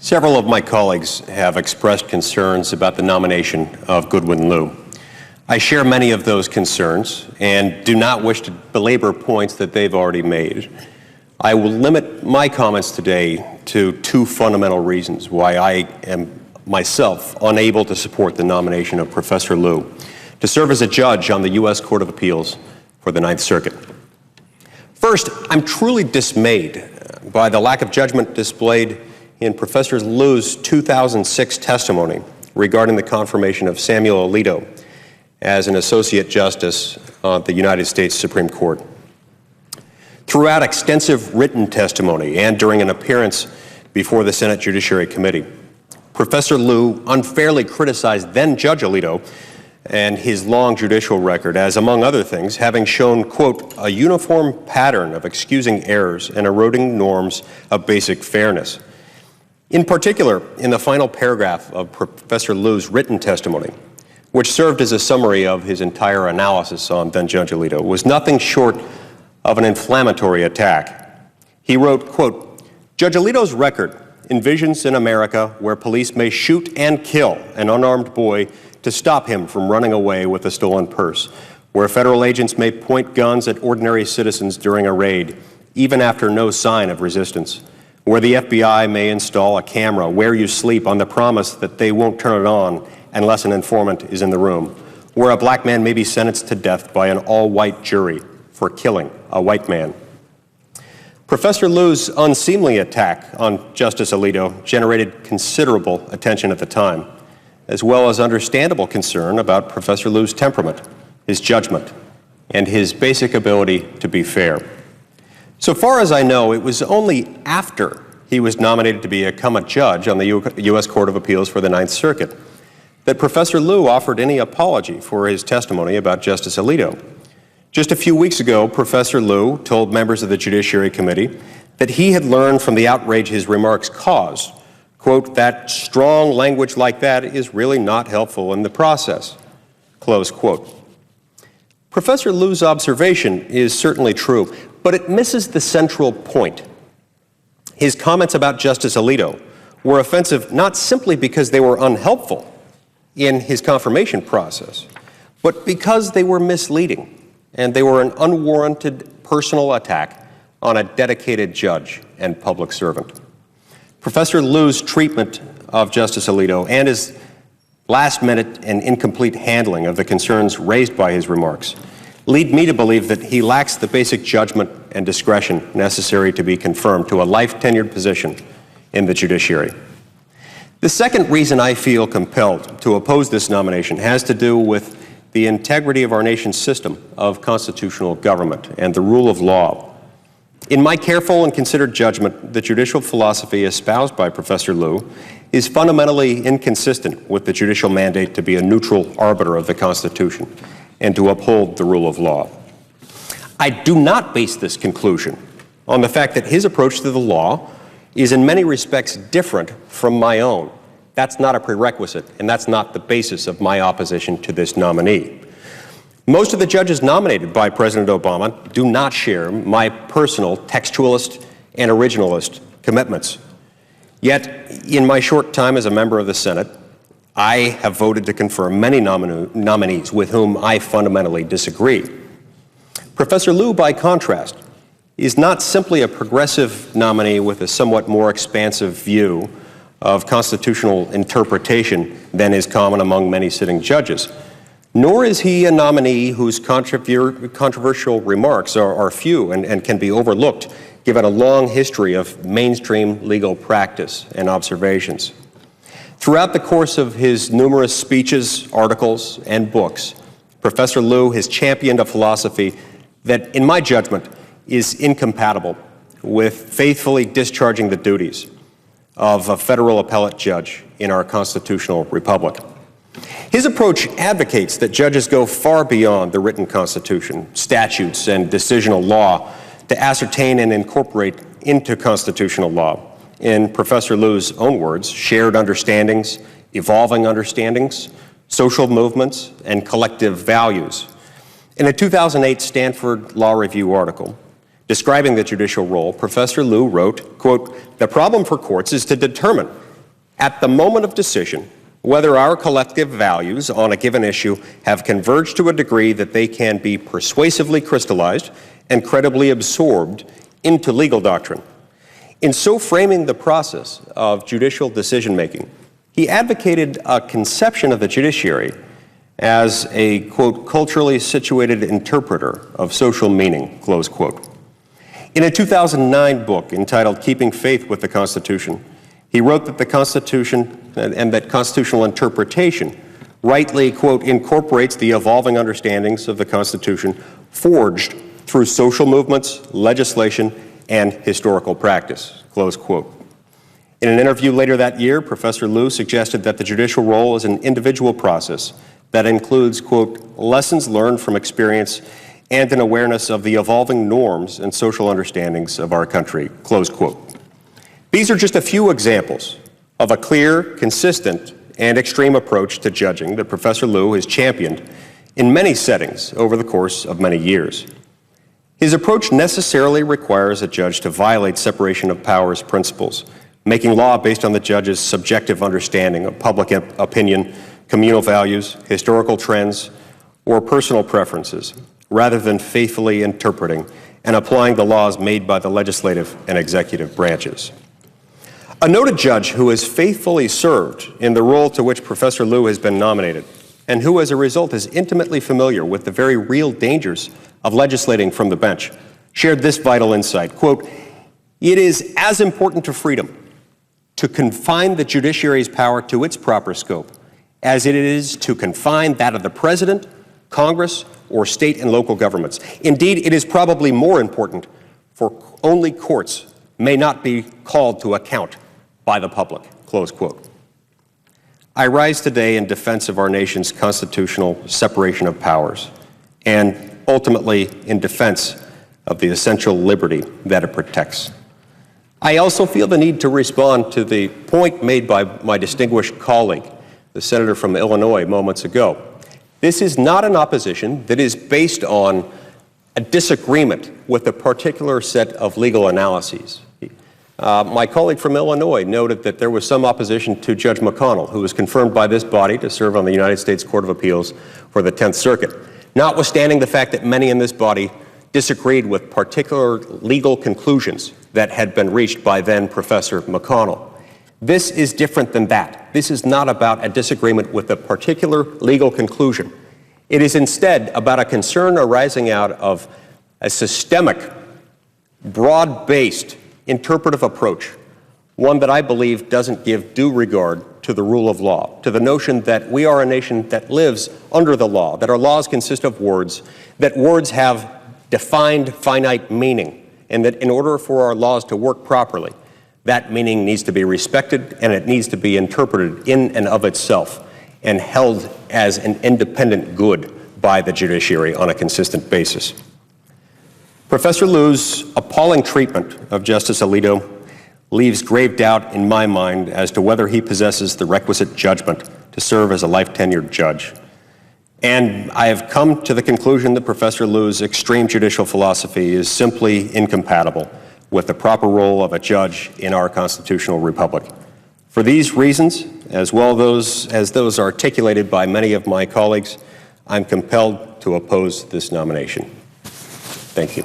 Several of my colleagues have expressed concerns about the nomination of Goodwin Liu. I share many of those concerns and do not wish to belabor points that they've already made. I will limit my comments today to two fundamental reasons why I am myself unable to support the nomination of Professor Liu to serve as a judge on the U.S. Court of Appeals for the Ninth Circuit. First, I'm truly dismayed by the lack of judgment displayed in Professor Liu's 2006 testimony regarding the confirmation of Samuel Alito as an Associate Justice on the United States Supreme Court. Throughout extensive written testimony and during an appearance before the Senate Judiciary Committee, Professor Liu unfairly criticized then-Judge Alito and his long judicial record as, among other things, having shown, quote, a uniform pattern of excusing errors and eroding norms of basic fairness. In particular, in the final paragraph of Professor Liu's written testimony, which served as a summary of his entire analysis on then-Judge Alito, was nothing short of an inflammatory attack. He wrote, quote, Judge Alito's record envisions an America where police may shoot and kill an unarmed boy to stop him from running away with a stolen purse, where federal agents may point guns at ordinary citizens during a raid, even after no sign of resistance, where the FBI may install a camera where you sleep on the promise that they won't turn it on unless an informant is in the room, where a black man may be sentenced to death by an all-white jury for killing a white man. Professor Liu's unseemly attack on Justice Alito generated considerable attention at the time, as well as understandable concern about Professor Liu's temperament, his judgment, and his basic ability to be fair. So far as I know, it was only after he was nominated to become a judge on the U.S. Court of Appeals for the Ninth Circuit that Professor Liu offered any apology for his testimony about Justice Alito. Just a few weeks ago, Professor Liu told members of the Judiciary Committee that he had learned from the outrage his remarks caused, quote, that strong language like that is really not helpful in the process, close quote. Professor Liu's observation is certainly true, but it misses the central point. His comments about Justice Alito were offensive not simply because they were unhelpful in his confirmation process, but because they were misleading and they were an unwarranted personal attack on a dedicated judge and public servant. Professor Liu's treatment of Justice Alito and his last-minute and incomplete handling of the concerns raised by his remarks lead me to believe that he lacks the basic judgment and discretion necessary to be confirmed to a life-tenured position in the judiciary. The second reason I feel compelled to oppose this nomination has to do with the integrity of our nation's system of constitutional government and the rule of law. In my careful and considered judgment, the judicial philosophy espoused by Professor Liu is fundamentally inconsistent with the judicial mandate to be a neutral arbiter of the Constitution and to uphold the rule of law. I do not base this conclusion on the fact that his approach to the law is in many respects different from my own. That's not a prerequisite, and that's not the basis of my opposition to this nominee. Most of the judges nominated by President Obama do not share my personal textualist and originalist commitments. Yet, in my short time as a member of the Senate, I have voted to confirm many nominees with whom I fundamentally disagree. Professor Liu, by contrast, is not simply a progressive nominee with a somewhat more expansive view of constitutional interpretation than is common among many sitting judges, nor is he a nominee whose controversial remarks are few and can be overlooked given a long history of mainstream legal practice and observations. Throughout the course of his numerous speeches, articles, and books, Professor Liu has championed a philosophy that, in my judgment, is incompatible with faithfully discharging the duties of a federal appellate judge in our constitutional republic. His approach advocates that judges go far beyond the written Constitution, statutes, and decisional law to ascertain and incorporate into constitutional law, in Professor Liu's own words, shared understandings, evolving understandings, social movements, and collective values. In a 2008 Stanford Law Review article describing the judicial role, Professor Liu wrote, quote, "The problem for courts is to determine At the moment of decision, whether our collective values on a given issue have converged to a degree that they can be persuasively crystallized and credibly absorbed into legal doctrine. In so framing the process of judicial decision-making, he advocated a conception of the judiciary as a, quote, culturally situated interpreter of social meaning, close quote. In a 2009 book entitled Keeping Faith with the Constitution, he wrote that the Constitution and that constitutional interpretation rightly, quote, incorporates the evolving understandings of the Constitution forged through social movements, legislation, and historical practice, close quote. In an interview later that year, Professor Liu suggested that the judicial role is an individual process that includes, quote, lessons learned from experience and an awareness of the evolving norms and social understandings of our country, close quote. These are just a few examples of a clear, consistent, and extreme approach to judging that Professor Liu has championed in many settings over the course of many years. His approach necessarily requires a judge to violate separation of powers principles, making law based on the judge's subjective understanding of public opinion, communal values, historical trends, or personal preferences, rather than faithfully interpreting and applying the laws made by the legislative and executive branches. A noted judge who has faithfully served in the role to which Professor Liu has been nominated, and who as a result is intimately familiar with the very real dangers of legislating from the bench, shared this vital insight, quote, it is as important to freedom to confine the judiciary's power to its proper scope as it is to confine that of the President, Congress, or state and local governments. Indeed, it is probably more important, for only courts may not be called to account by the public, close quote. I rise today in defense of our nation's constitutional separation of powers and ultimately in defense of the essential liberty that it protects. I also feel the need to respond to the point made by my distinguished colleague, the senator from Illinois, moments ago. This is not an opposition that is based on a disagreement with a particular set of legal analyses. My colleague from Illinois noted that there was some opposition to Judge McConnell, who was confirmed by this body to serve on the United States Court of Appeals for the 10th Circuit, notwithstanding the fact that many in this body disagreed with particular legal conclusions that had been reached by then Professor McConnell. This is different than that. This is not about a disagreement with a particular legal conclusion. It is instead about a concern arising out of a systemic, broad-based interpretive approach, one that I believe doesn't give due regard to the rule of law, to the notion that we are a nation that lives under the law, that our laws consist of words, that words have defined finite meaning, and that in order for our laws to work properly, that meaning needs to be respected and it needs to be interpreted in and of itself and held as an independent good by the judiciary on a consistent basis. Professor Liu's appalling treatment of Justice Alito leaves grave doubt in my mind as to whether he possesses the requisite judgment to serve as a life-tenured judge. And I have come to the conclusion that Professor Liu's extreme judicial philosophy is simply incompatible with the proper role of a judge in our constitutional republic. For these reasons, as well as those articulated by many of my colleagues, I'm compelled to oppose this nomination. Thank you.